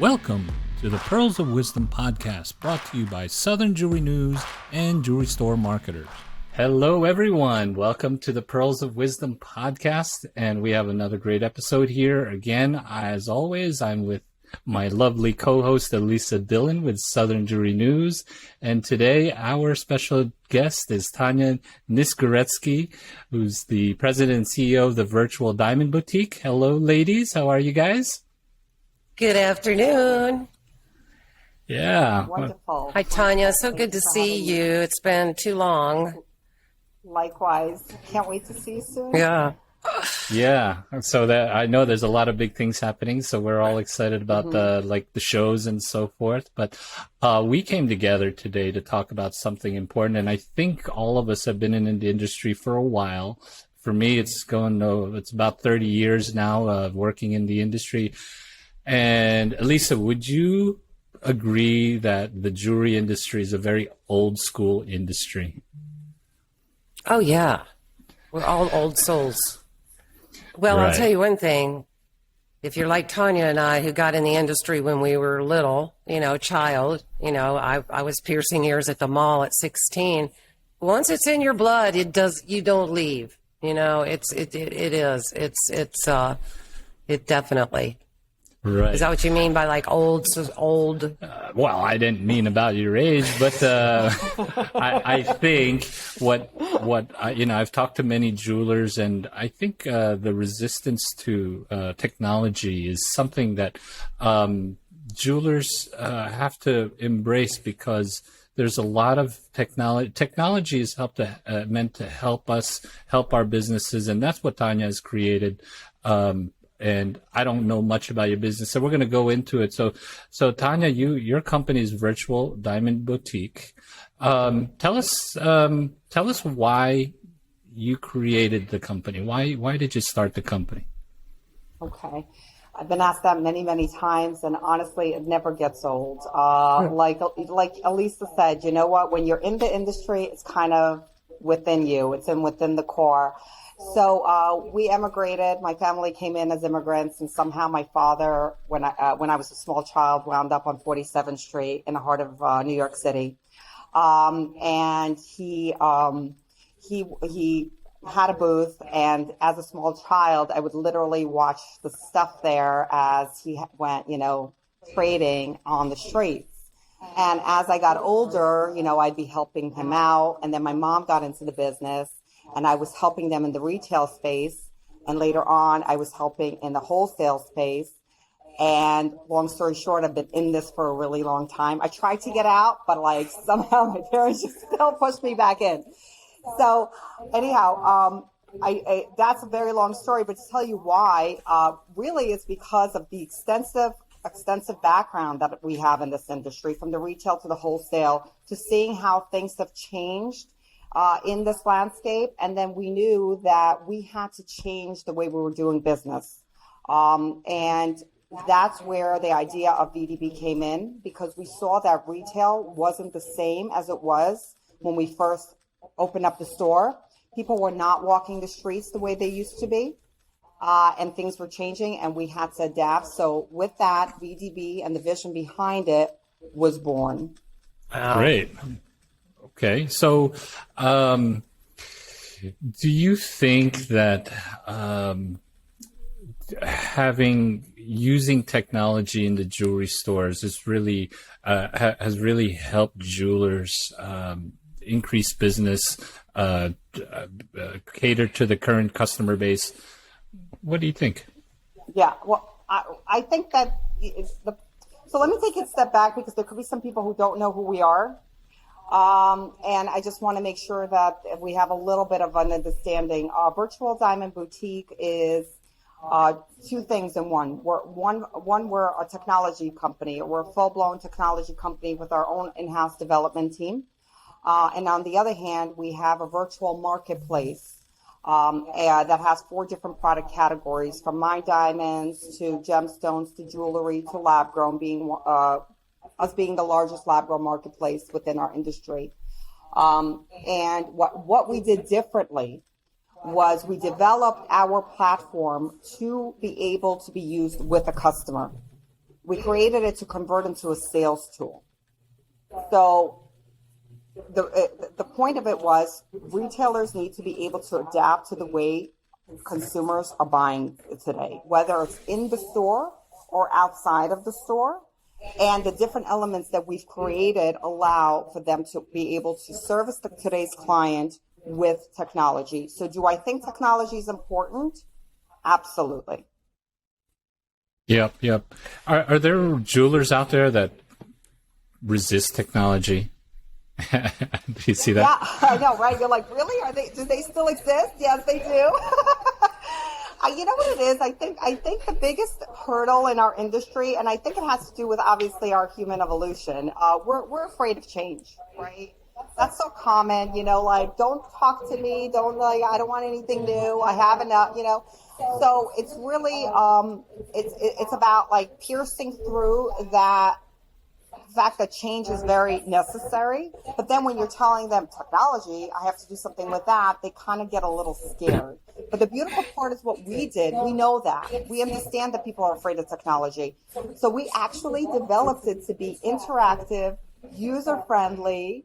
Welcome to the Pearls of Wisdom podcast, brought to you by Southern Jewelry News and Jewelry Store Marketers. Hello, everyone. Welcome to the Pearls of Wisdom podcast, and we have another great episode here. Again, as always, I'm with my lovely co-host, Elisa Dillon with Southern Jewelry News, and today our special guest is Tanya Nisguretsky, who's the president and CEO of the Virtual Diamond Boutique. Hello, ladies. How are you guys? Good afternoon. Yeah. Wonderful. Hi, Tanya. So good to see you. It's been too long. Likewise. Can't wait to see you soon. Yeah. Yeah. So that I know there's a lot of big things happening, so we're all excited about the shows and so forth. But we came together today to talk about something important, and I think all of us have been in the industry for a while. For me, it's about 30 years now of working in the industry. And Elisa, would you agree that the jewelry industry is a very old school industry? Oh, yeah. We're all old souls. Well, Right. I'll tell you one thing. If you're like Tanya and I, who got in the industry when we were little, child, I was piercing ears at the mall at 16. Once it's in your blood, you don't leave. It definitely. Right. Is that what you mean by like old? Well, I didn't mean about your age, but I think I've talked to many jewelers, and I think the resistance to technology is something that jewelers have to embrace, because there's a lot of technology. Technology is meant to help us, help our businesses, and that's what Tanya has created. And I don't know much about your business, so we're going to go into it. So Tanya, your company is Virtual Diamond Boutique. Tell us why you created the company. Why did you start the company? Okay. I've been asked that many, many times, and honestly, it never gets old. Like Elisa said, you know what? When you're in the industry, it's kind of within you. It's within the core. So we emigrated. My family came in as immigrants, and somehow my father, when I was a small child, wound up on 47th Street in the heart of New York City, and he had a booth. And as a small child, I would literally watch the stuff there as he went, trading on the streets. And as I got older, I'd be helping him out, and then my mom got into the business. And I was helping them in the retail space. And later on, I was helping in the wholesale space. And long story short, I've been in this for a really long time. I tried to get out, but somehow my parents just still pushed me back in. So anyhow, I that's a very long story, but to tell you why, really it's because of the extensive background that we have in this industry, from the retail to the wholesale, to seeing how things have changed in this landscape. And then we knew that we had to change the way we were doing business. And that's where the idea of VDB came in, because we saw that retail wasn't the same as it was when we first opened up the store. People were not walking the streets the way they used to be. And things were changing, and we had to adapt. So with that, VDB and the vision behind it was born. Great. Okay, so do you think that using technology in the jewelry stores is really has really helped jewelers increase business, cater to the current customer base? What do you think? Yeah, well, I think that so let me take a step back, because there could be some people who don't know who we are. And I just want to make sure that we have a little bit of an understanding. Virtual Diamond Boutique is two things in one. We're a technology company. We're a full-blown technology company with our own in-house development team. And on the other hand, we have a virtual marketplace that has 4 different product categories, from mine diamonds to gemstones to jewelry to lab-grown, us being the largest lab-grown marketplace within our industry. And what we did differently was we developed our platform to be able to be used with a customer. We created it to convert into a sales tool. So the point of it was retailers need to be able to adapt to the way consumers are buying today, whether it's in the store or outside of the store. And the different elements that we've created allow for them to be able to service today's client with technology. So do I think technology is important? Absolutely. Yep. Are there jewelers out there that resist technology? Do you see that? Yeah, I know, right? You're like, really? Do they still exist? Yes, they do. You know what it is? I think the biggest hurdle in our industry, and I think it has to do with obviously our human evolution. We're afraid of change, right? That's so common, like, don't talk to me, I don't want anything new. I have enough, So it's really, it's about like piercing through that fact that change is very necessary. But then when you're telling them technology, I have to do something with that, they kind of get a little scared. But the beautiful part is what we did. We know that. We understand that people are afraid of technology. So we actually developed it to be interactive, user-friendly,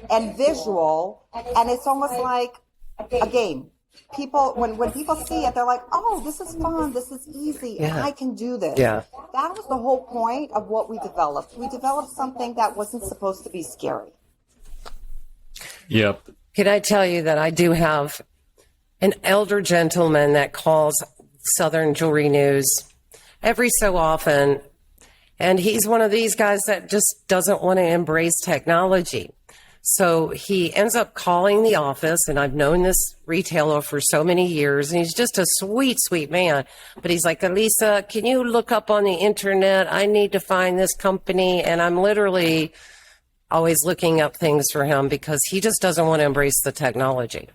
and visual. And it's almost like a game. People, when people see it, they're like, oh, this is fun, this is easy, and I can do this. Yeah. That was the whole point of what we developed. We developed something that wasn't supposed to be scary. Yep. Can I tell you that I do have an elder gentleman that calls Southern Jewelry News every so often, and he's one of these guys that just doesn't want to embrace technology. So he ends up calling the office, and I've known this retailer for so many years, and he's just a sweet, sweet man. But he's like, Elisa, can you look up on the internet? I need to find this company. And I'm literally always looking up things for him because he just doesn't want to embrace the technology.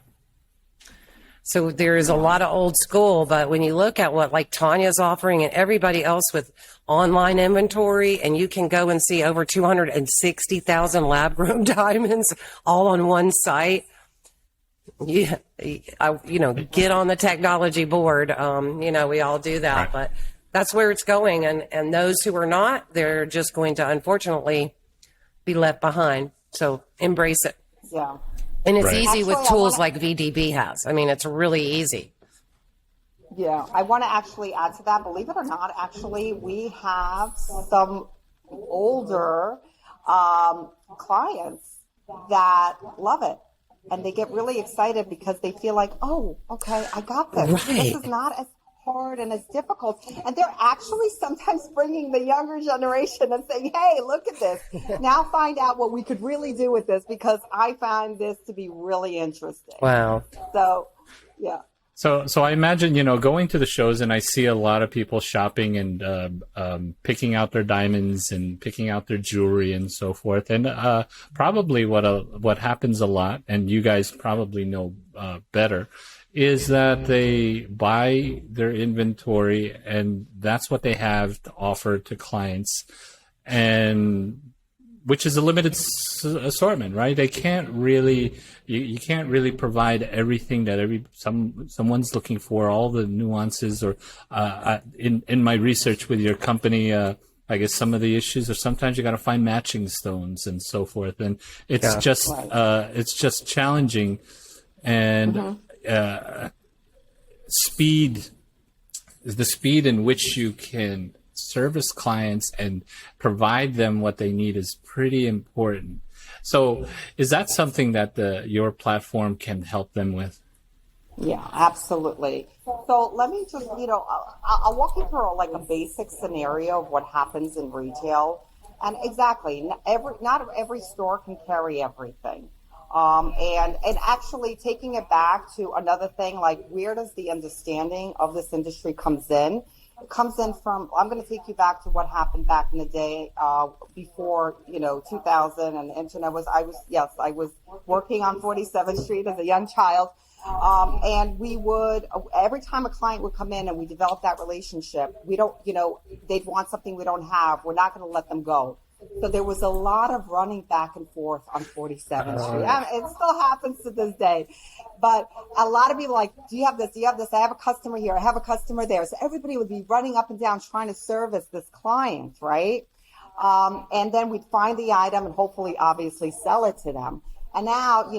So there is a lot of old school, but when you look at what like Tanya's offering and everybody else with online inventory, and you can go and see over 260,000 lab-grown diamonds all on one site, get on the technology board. We all do that, right. But that's where it's going. And those who are not, they're just going to, unfortunately, be left behind. So embrace it. Yeah. And it's right. easy with tools like VDB has. I mean, it's really easy. Yeah, I want to actually add to that. Believe it or not, actually, we have some older clients that love it. And they get really excited because they feel like, oh, okay, I got this. Right. This is not as hard and as difficult. And they're actually sometimes bringing the younger generation and saying, hey, look at this. Now find out what we could really do with this, because I find this to be really interesting. Wow. So, yeah. So I imagine, going to the shows, and I see a lot of people shopping and picking out their diamonds and picking out their jewelry and so forth. And probably what happens a lot, and you guys probably know better, is that they buy their inventory and that's what they have to offer to clients, and which is a limited assortment, right? They can't really, you can't really provide everything that someone's looking for, all the nuances. Or in my research with your company, I guess some of the issues are sometimes you got to find matching stones and so forth, and it's just challenging. And speed is the speed in which you can service clients and provide them what they need is pretty important. So is that something that your platform can help them with? Yeah, absolutely. So let me just, I'll walk you through like a basic scenario of what happens in retail. And exactly, not every store can carry everything. And actually taking it back to another thing, like where does the understanding of this industry comes in? It comes in from, I'm going to take you back to what happened back in the day, before, 2000 and the internet I was working on 47th Street as a young child. And we would, every time a client would come in and we developed that relationship, we don't, they'd want something we don't have. We're not going to let them go. So there was a lot of running back and forth on 47th Street. It still happens to this day. But a lot of people are like, do you have this? Do you have this? I have a customer here. I have a customer there. So everybody would be running up and down trying to service this client, right? And then we'd find the item and hopefully, obviously, sell it to them. And now,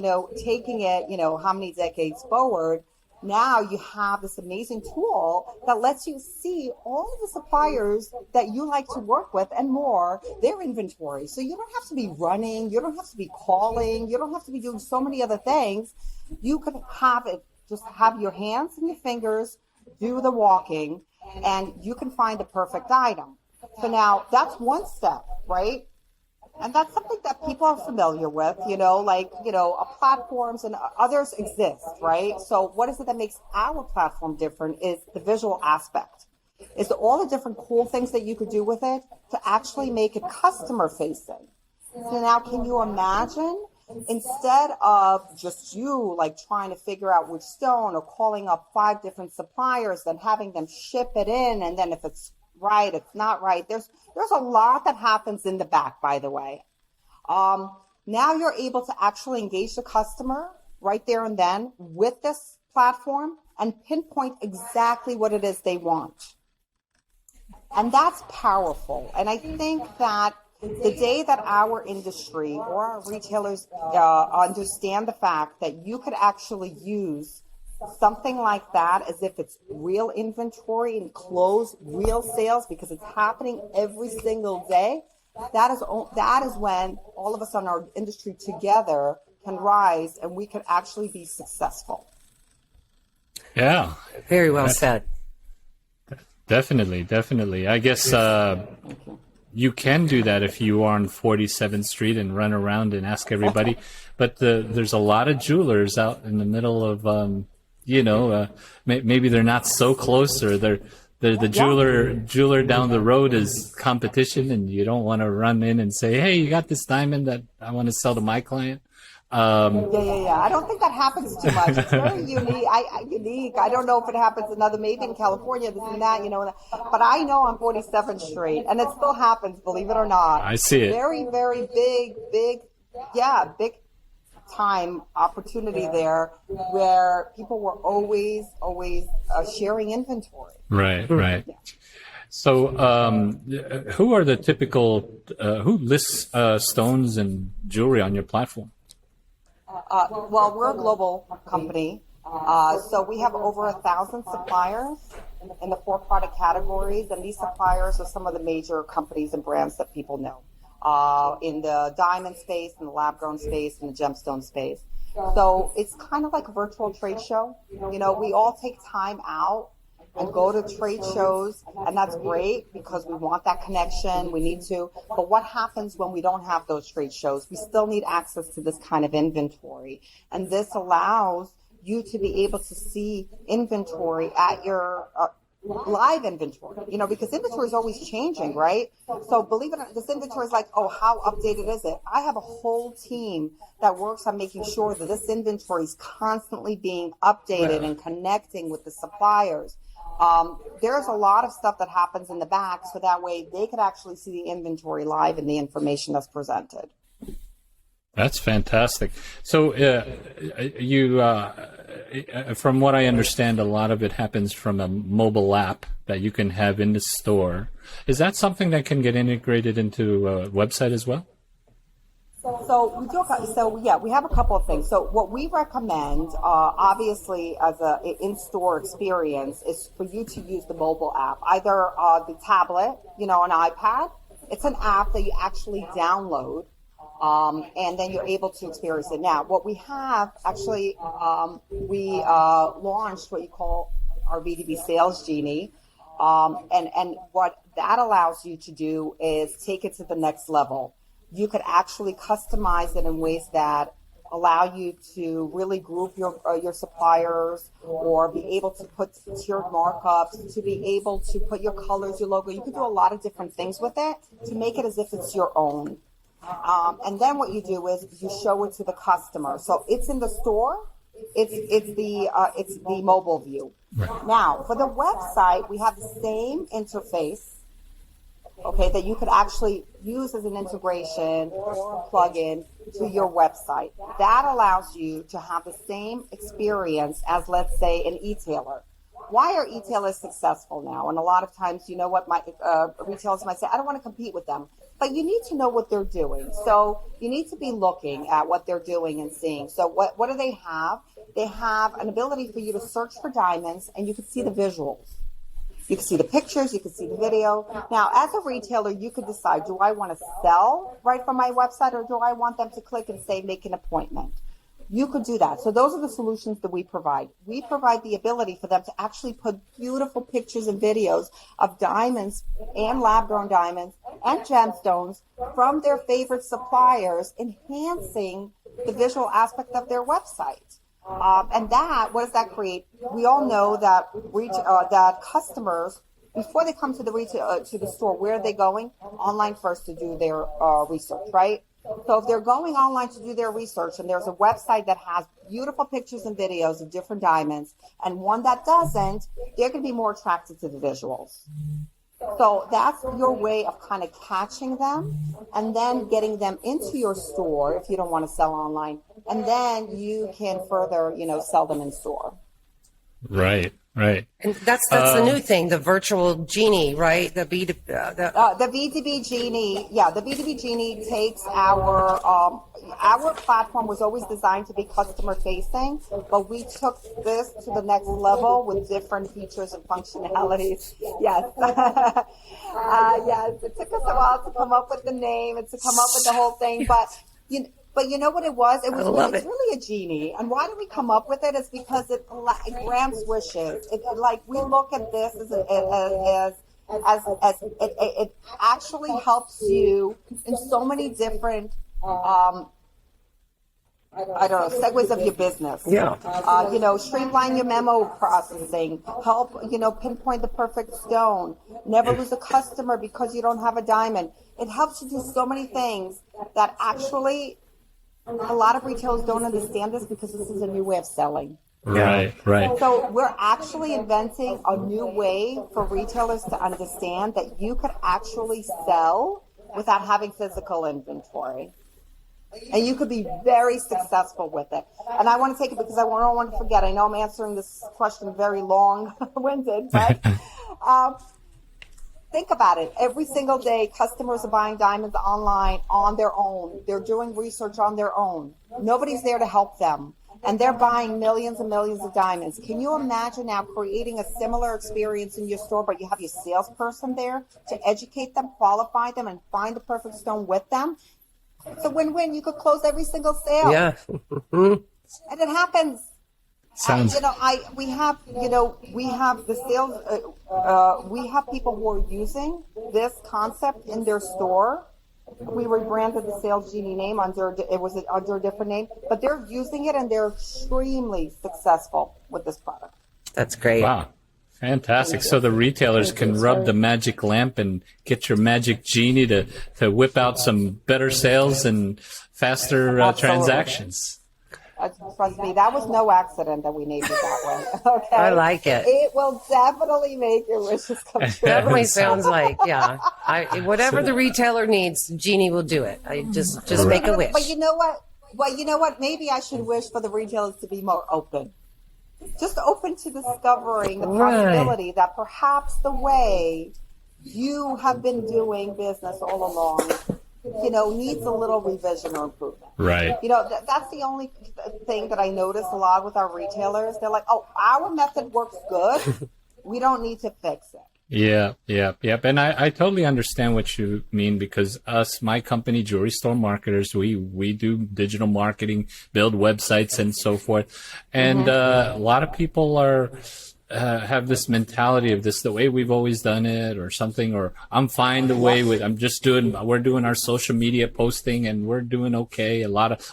taking it, how many decades forward, now you have this amazing tool that lets you see all of the suppliers that you like to work with and more, their inventory. So you don't have to be running, you don't have to be calling, you don't have to be doing so many other things. You could have it, just have your hands and your fingers do the walking, and you can find the perfect item. So now that's one step, right? And that's something that people are familiar with, platforms and others exist, right? So what is it that makes our platform different is the visual aspect. Is all the different cool things that you could do with it to actually make it customer facing. So now can you imagine, instead of just you trying to figure out which stone or calling up 5 different suppliers, then having them ship it in, and then if it's right, it's not right. There's a lot that happens in the back, by the way. Now you're able to actually engage the customer right there and then with this platform and pinpoint exactly what it is they want. And that's powerful. And I think that the day that our industry or our retailers understand the fact that you could actually use something like that as if it's real inventory and close real sales, because it's happening every single day, that is when all of us in our industry together can rise and we can actually be successful. Yeah. Very well said. Definitely. I guess you can do that if you are on 47th Street and run around and ask everybody. But there's a lot of jewelers out in the middle of maybe they're not so close, or the jeweler down the road is competition, and you don't want to run in and say, hey, you got this diamond that I want to sell to my client. Yeah. I don't think that happens too much. It's very unique. I don't know if it happens maybe in California, this and that, but I know on 47th Street, and it still happens, believe it or not. I see it. Very, very big time opportunity there where people were always sharing inventory. Right. Yeah. So who are the typical, who lists stones and jewelry on your platform? Well, we're a global company. So we have over 1,000 suppliers in the 4 product categories. And these suppliers are some of the major companies and brands that people know. In the diamond space, in the lab-grown space, in the gemstone space. So it's kind of like a virtual trade show. We all take time out and go to trade shows, and that's great because we want that connection. We need to. But what happens when we don't have those trade shows? We still need access to this kind of inventory. And this allows you to be able to see inventory at your live inventory, because inventory is always changing, right? So believe it or not, this inventory is like, oh, how updated is it? I have a whole team that works on making sure that this inventory is constantly being updated and connecting with the suppliers. There's a lot of stuff that happens in the back, so that way they could actually see the inventory live and the information that's presented. That's fantastic. So from what I understand, a lot of it happens from a mobile app that you can have in the store. Is that something that can get integrated into a website as well? So we have a couple of things. So what we recommend, obviously, as an in-store experience, is for you to use the mobile app, either the tablet, an iPad. It's an app that you actually download. And then you're able to experience it. Now, what we have actually, we launched what you call our VDB sales genie. And what that allows you to do is take it to the next level. You could actually customize it in ways that allow you to really group your suppliers, or be able to put tiered markups, to be able to put your colors, your logo. You can do a lot of different things with it to make it as if it's your own. And then what you do is you show it to the customer. So it's in the store. It's the mobile view. Right. Now for the website, we have the same interface. okay, that you could actually use as an integration or plug-in to your website. That allows you to have the same experience as, let's say, an e-tailer. Why are e-tailers successful now? And a lot of times, you know what, my retailers might say, I don't want to compete with them. But you need to know what they're doing. So you need to be looking at what they're doing and seeing. So what do they have? They have an ability for you to search for diamonds, and you can see the visuals. You can see the pictures, you can see the video. Now, as a retailer, you could decide, do I want to sell right from my website, or do I want them to click and say, make an appointment? You could do that. So those are the solutions that we provide. We provide the ability for them to actually put beautiful pictures and videos of diamonds and lab-grown diamonds and gemstones from their favorite suppliers, enhancing the visual aspect of their website. And that, what does that create? We all know that that customers, before they come to the store, where are they going? Online first to do their research, right? So if they're going online to do their research, and there's a website that has beautiful pictures and videos of different diamonds, and one that doesn't, they're going to be more attracted to the visuals. So that's your way of kind of catching them and then getting them into your store if you don't want to sell online. And then you can further, sell them in store. Right. Right. And that's the new thing, the virtual genie, right? The VDB genie. Yeah, the VDB genie takes our platform was always designed to be customer facing, but we took this to the next level with different features and functionalities. Yes. Yes. It took us a while to come up with the name and to come up with the whole thing, But you know what it was? It's really a genie. And why did we come up with it? It's because it grants wishes. We look at this as it actually helps you in so many different segues of your business. Yeah. Streamline your memo processing, help, pinpoint the perfect stone, never lose a customer because you don't have a diamond. It helps you do so many things that actually a lot of retailers don't understand this because this is a new way of selling. Right. So we're actually inventing a new way for retailers to understand that you could actually sell without having physical inventory. And you could be very successful with it. And I want to take it because I don't want to forget. I know I'm answering this question very long-winded, but think about it. Every single day, customers are buying diamonds online on their own. They're doing research on their own. Nobody's there to help them. And they're buying millions and millions of diamonds. Can you imagine now creating a similar experience in your store, but you have your salesperson there to educate them, qualify them, and find the perfect stone with them? It's a win-win. You could close every single sale. Yeah. And it happens. Sounds. We have the sales. We have people who are using this concept in their store. We rebranded the Sales Genie name under a different name, but they're using it and they're extremely successful with this product. That's great. Wow. Fantastic. So the retailers can rub the magic lamp and get your magic genie to whip out some better sales and faster transactions. Trust me, that was no accident that we named it that way. Okay, I like it. It will definitely make your wishes come true. Definitely sounds like, yeah. Whatever the retailer needs, Genie will do it. I just make a wish. But you know what? Well, you know what? Maybe I should wish for the retailers to be more open. Just open to discovering the possibility that perhaps the way you have been doing business all along, needs a little revision or improvement. Right. That's the only thing that I notice a lot with our retailers. They're like, oh, our method works good. We don't need to fix it. Yep. And I totally understand what you mean because my company, Jewelry Store Marketers, we do digital marketing, build websites and so forth. And a lot of people have this mentality of this the way we've always done it or something, or I'm fine the way we're doing our social media posting and we're doing okay.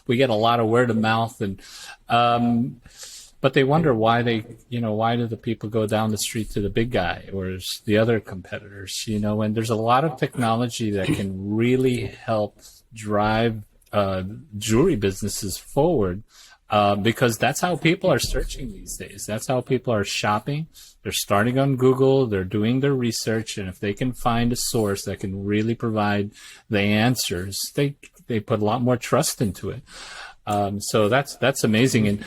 We get a lot of word of mouth and but they wonder why why do the people go down the street to the big guy or the other competitors, and there's a lot of technology that can really help drive jewelry businesses forward. because that's how people are searching these days. That's how people are shopping. They're starting on Google. They're doing their research. And if they can find a source that can really provide the answers, they put a lot more trust into it. So that's amazing. And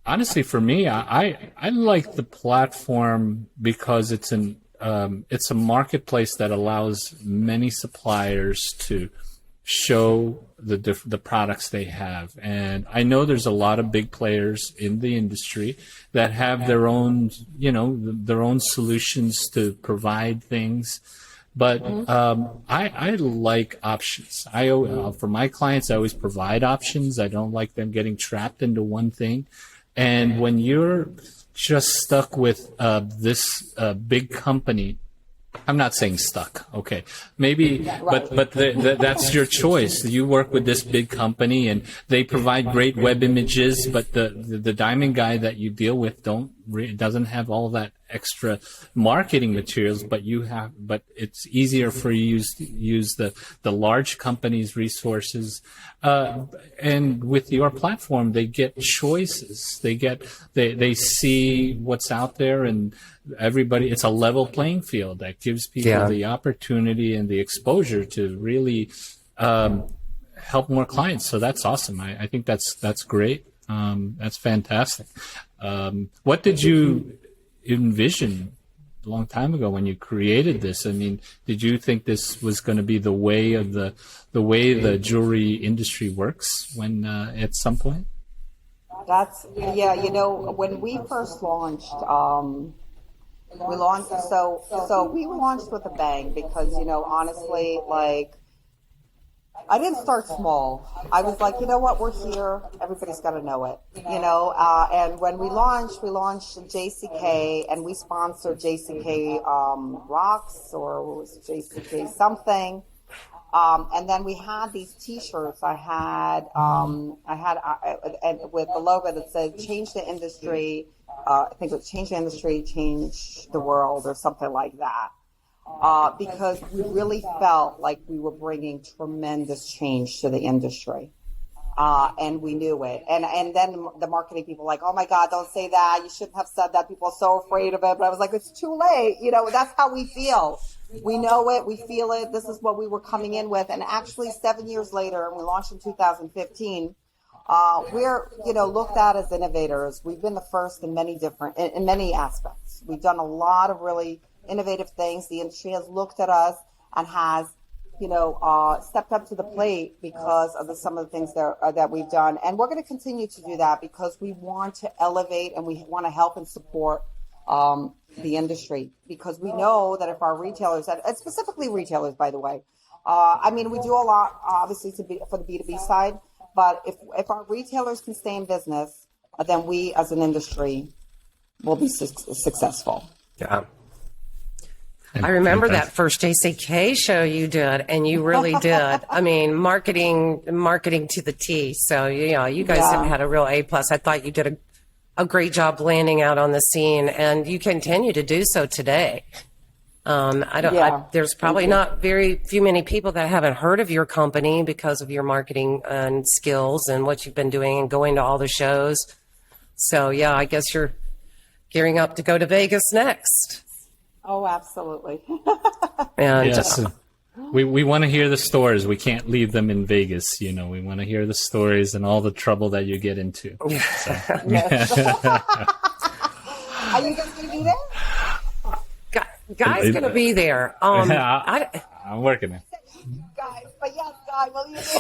honestly, for me, I like the platform because it's a marketplace that allows many suppliers to show the products they have. And I know there's a lot of big players in the industry that have their own, their own solutions to provide things. But I like options. For my clients, I always provide options. I don't like them getting trapped into one thing. And when you're just stuck with this big company, I'm not saying stuck, okay? Maybe, but that's your choice. You work with this big company, and they provide great web images, but the diamond guy that you deal with doesn't have all that extra marketing materials, but it's easier for you to use the large company's resources. And with your platform, they get choices. They see what's out there, and everybody, it's a level playing field that gives people the opportunity and the exposure to really help more clients. So that's awesome. I think that's great. That's fantastic. What did you envision a long time ago when you created this? I mean, did you think this was going to be the way the jewelry industry works when at some point? When we first launched, we launched with a bang because, honestly, I didn't start small. I was like, you know what, we're here. Everybody's got to know it, and when we launched JCK, and we sponsored JCK Rocks, or was it JCK something. And then we had these T-shirts. I had with the logo that said "Change the Industry." I think it was "Change the Industry, Change the World," or something like that. Because we really felt like we were bringing tremendous change to the industry. And we knew it. And then the marketing people were like, oh my God, don't say that. You shouldn't have said that. People are so afraid of it. But I was like, it's too late. That's how we feel. We know it. We feel it. This is what we were coming in with. And actually 7 years later, and we launched in 2015, we're, looked at as innovators. We've been the first in many aspects. We've done a lot of really innovative things. The industry has looked at us and has, stepped up to the plate because of some of the things that we've done. And we're going to continue to do that because we want to elevate and we want to help and support the industry, because we know that if our retailers, and specifically retailers, by the way, we do a lot, obviously, for the B2B side, but if our retailers can stay in business, then we as an industry will be successful. Yeah. I remember that first JCK show you did, and you really did. I mean, marketing to the T. So, you guys have had a real A+. I thought you did a great job landing out on the scene, and you continue to do so today. There's probably not many people that haven't heard of your company because of your marketing and skills and what you've been doing and going to all the shows. So, I guess you're gearing up to go to Vegas next. Oh, absolutely. And yes. We want to hear the stories. We can't leave them in Vegas. We want to hear the stories and all the trouble that you get into. So. Are you guys going to be there? Guy's going to be there. I'm working it. Guys, but yes, Guy, will you do?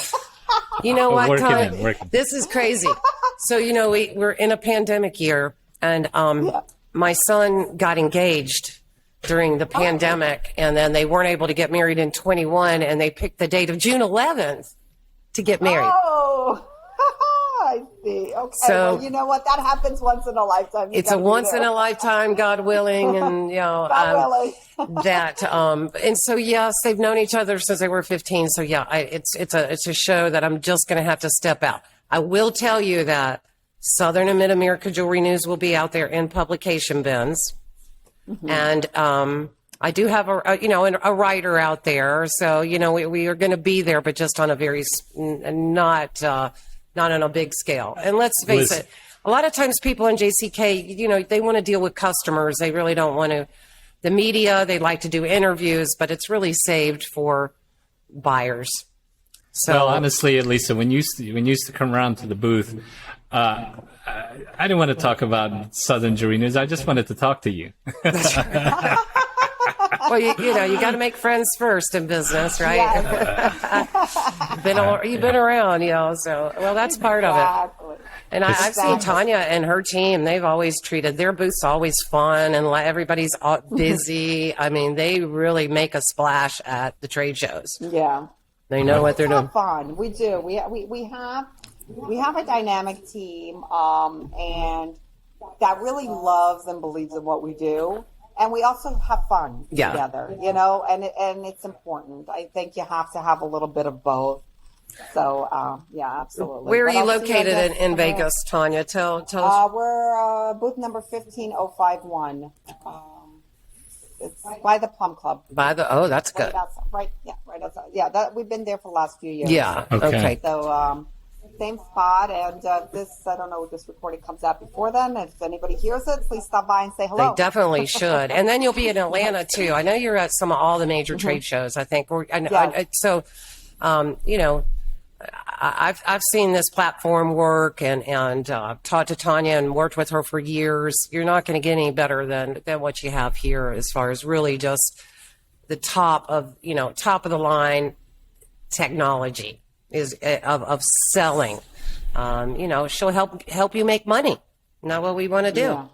You know what, working. This is crazy. So, we're in a pandemic year, and my son got engaged during the pandemic, and then they weren't able to get married in 21, and they picked the date of June 11th to get married. Oh, I see. Okay, so you know what? That happens once in a lifetime. It's a once in a lifetime, God willing, and God willing. and so yes, they've known each other since they were 15. So it's a show that I'm just going to have to step out. I will tell you that Southern and Mid-America Jewelry News will be out there in publication bins. Mm-hmm. And I do have a writer out there, so we are going to be there, but just on a very not not on a big scale. And let's face it, a lot of times people in JCK, they want to deal with customers. They really don't want to, the media, they like to do interviews, but it's really saved for buyers. So, well, honestly, Lisa, when you used to come around to the booth, I didn't want to talk about Southern Jewelry News. I just wanted to talk to you. That's right. Well, you got to make friends first in business, right? Yes. You've been around, so, well, that's part of it. And I've seen Tanya and her team. They've always treated their booths always fun, and everybody's busy. I mean, they really make a splash at the trade shows. Yeah. They know what they're doing. Fun. We do. We have a dynamic team, and that really loves and believes in what we do. And we also have fun together, and it's important. I think you have to have a little bit of both. So, absolutely. Where are you located in Vegas, Tanya? Tell us. We're booth number 15051. It's by the Plum Club. That's good. Right outside. Yeah, we've been there for the last few years. Yeah. Okay. So, same spot, and I don't know if this recording comes out before then. If anybody hears it, please stop by and say hello. They definitely should. And then you'll be in Atlanta too. I know you're at all the major trade shows, I think. I've seen this platform work and talked to Tanya and worked with her for years. You're not going to get any better than what you have here as far as really just the top of the line technology is of selling. She'll help you make money. Not what we want to do. Yeah.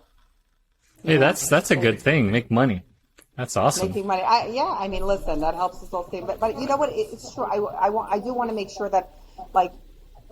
Hey, that's a good thing. Make money. That's awesome. Making money. I mean, listen, that helps us all thing. But you know what? It's true. I do want to make sure that, like,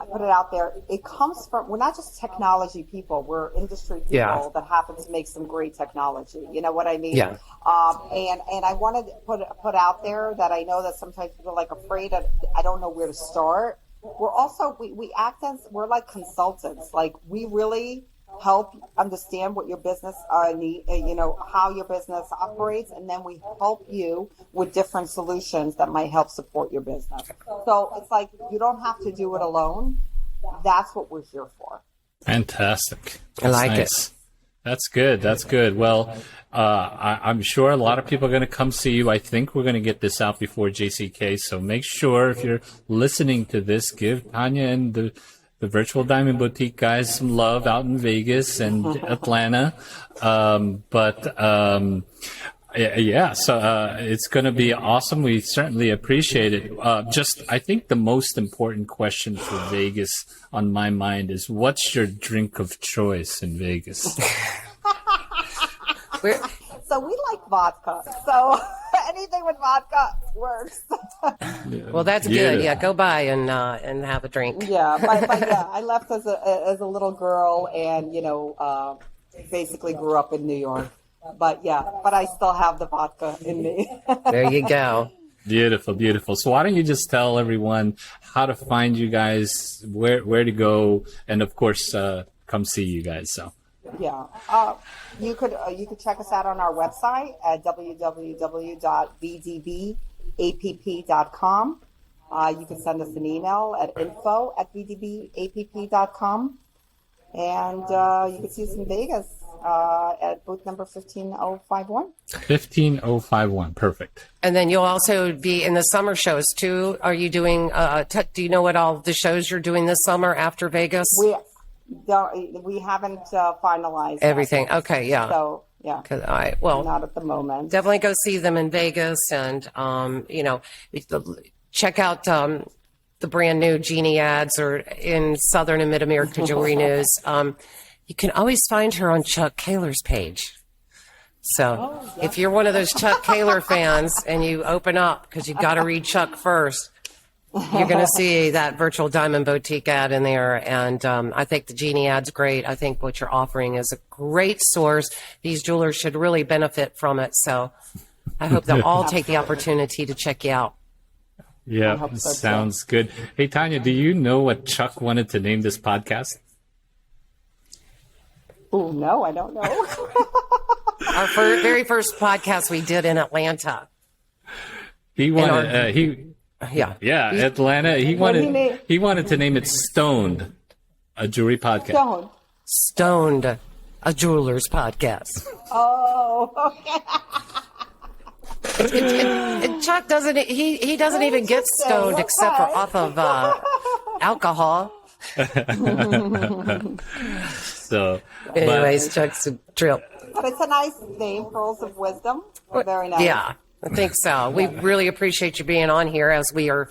I put it out there. It comes from, we're not just technology people. We're industry people that happen to make some great technology. You know what I mean? Yeah. And I wanted to put out there that I know that sometimes people are like afraid of, I don't know where to start. We're also, we act as, we're like consultants. Like, we really help understand what your business need, how your business operates, and then we help you with different solutions that might help support your business. So it's like you don't have to do it alone. That's what we're here for. Fantastic. I like nice. it. That's good. That's good. Well, I'm sure a lot of people are going to come see you. I think we're going to get this out before JCK. So make sure if you're listening to this, give Tanya and the Virtual Diamond Boutique guys some love out in Vegas and Atlanta. So it's going to be awesome. We certainly appreciate it. I think the most important question for Vegas on my mind is, what's your drink of choice in Vegas? So we like vodka. So anything with vodka works. Well, that's good. Yeah, go by and have a drink. Yeah, but I left as a little girl, and basically grew up in New York. But I still have the vodka in me. There you go. Beautiful, beautiful. So why don't you just tell everyone how to find you guys, where to go, and of course come see you guys. So. Yeah, you could check us out on our website at www.vdbapp.com. You can send us an email at info@vdbapp.com, and you can see us in Vegas at booth number 15051. 15051, perfect. And then you'll also be in the summer shows too. Are you doing? Do you know what all the shows you're doing this summer after Vegas? We haven't finalized everything. That. Okay, yeah. So yeah. Not at the moment. Definitely go see them in Vegas, and check out the brand new Genie ads or in Southern and Mid America Jewelry News. You can always find her on Chuck Kaler's page. So if you're one of those Chuck Kaler fans and you open up, because you've got to read Chuck first, you're going to see that Virtual Diamond Boutique ad in there. And I think the Genie ad's great. I think what you're offering is a great source. These jewelers should really benefit from it. So I hope they'll all take the opportunity to check you out. Yeah, sounds good. Hey, Tanya, do you know what Chuck wanted to name this podcast? Oh, no, I don't know. Our very first podcast we did in Atlanta. He wanted Yeah. Yeah, Atlanta. He wanted to name it Stoned, a jewelry podcast. Don't. Stoned, a jeweler's podcast. Oh, okay. And Chuck doesn't, he doesn't even get stoned except for off of alcohol. So, Anyways, Chuck's a trip. But it's a nice name, Pearls of Wisdom. Very nice. Yeah, I think so. We really appreciate you being on here as we are.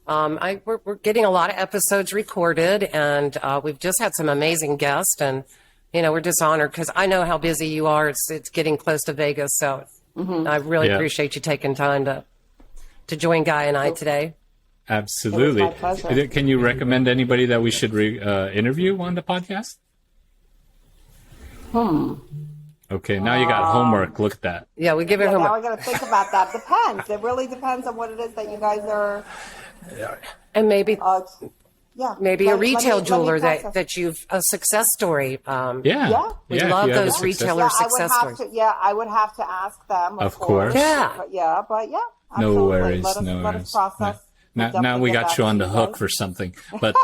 We're getting a lot of episodes recorded, and we've just had some amazing guests, and we're just honored because I know how busy you are. It's getting close to Vegas, so I really appreciate you taking time to join Guy and I today. Absolutely. It was my pleasure. Can you recommend anybody that we should interview on the podcast? Okay, now you got homework. Look at that. Yeah, we give it Now homework. I got to think about that. Depends. It really depends on what it is that you guys are. And maybe Yeah. a retail let me jeweler process. that you've a success story. Yeah. We if love you have a those success- retailer success stories. I would have to ask them. Of course. Yeah. But yeah. No absolutely. worries, Let us, no let worries. us process. Now Definitely we get got back you on to the you hook guys. for something, but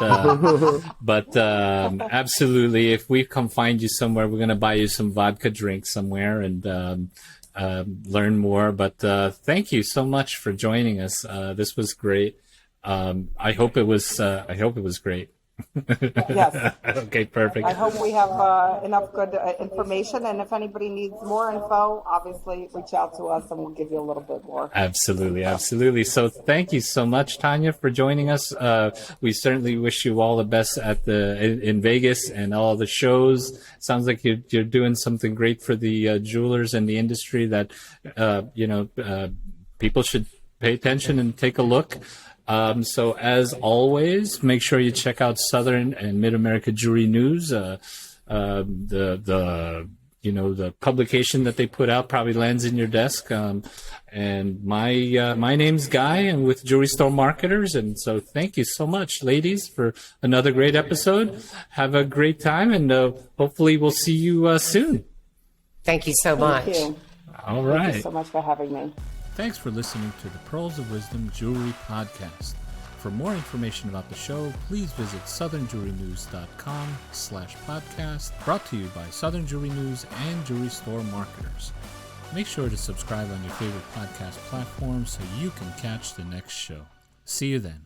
absolutely, if we come find you somewhere, we're gonna buy you some vodka drinks somewhere and learn more. But thank you so much for joining us. This was great. I hope it was great. Yes. Okay, perfect. I hope we have enough good information, and if anybody needs more info, obviously reach out to us, and we'll give you a little bit more. Absolutely. So thank you so much, Tanya, for joining us. We certainly wish you all the best in Vegas and all the shows. Sounds like you're doing something great for the jewelers and the industry that people should pay attention and take a look. So as always, make sure you check out Southern and Mid-America Jewelry News. The publication that they put out probably lands in your desk. And my name's Guy, and with Jewelry Store Marketers. And so thank you so much, ladies, for another great episode. Have a great time, and hopefully we'll see you soon. Thank you so much. Thank you. All Thank right. you so much for having me. Thanks for listening to the Pearls of Wisdom Jewelry Podcast. For more information about the show, please visit southernjewelrynews.com/podcast, brought to you by Southern Jewelry News and Jewelry Store Marketers. Make sure to subscribe on your favorite podcast platform so you can catch the next show. See you then.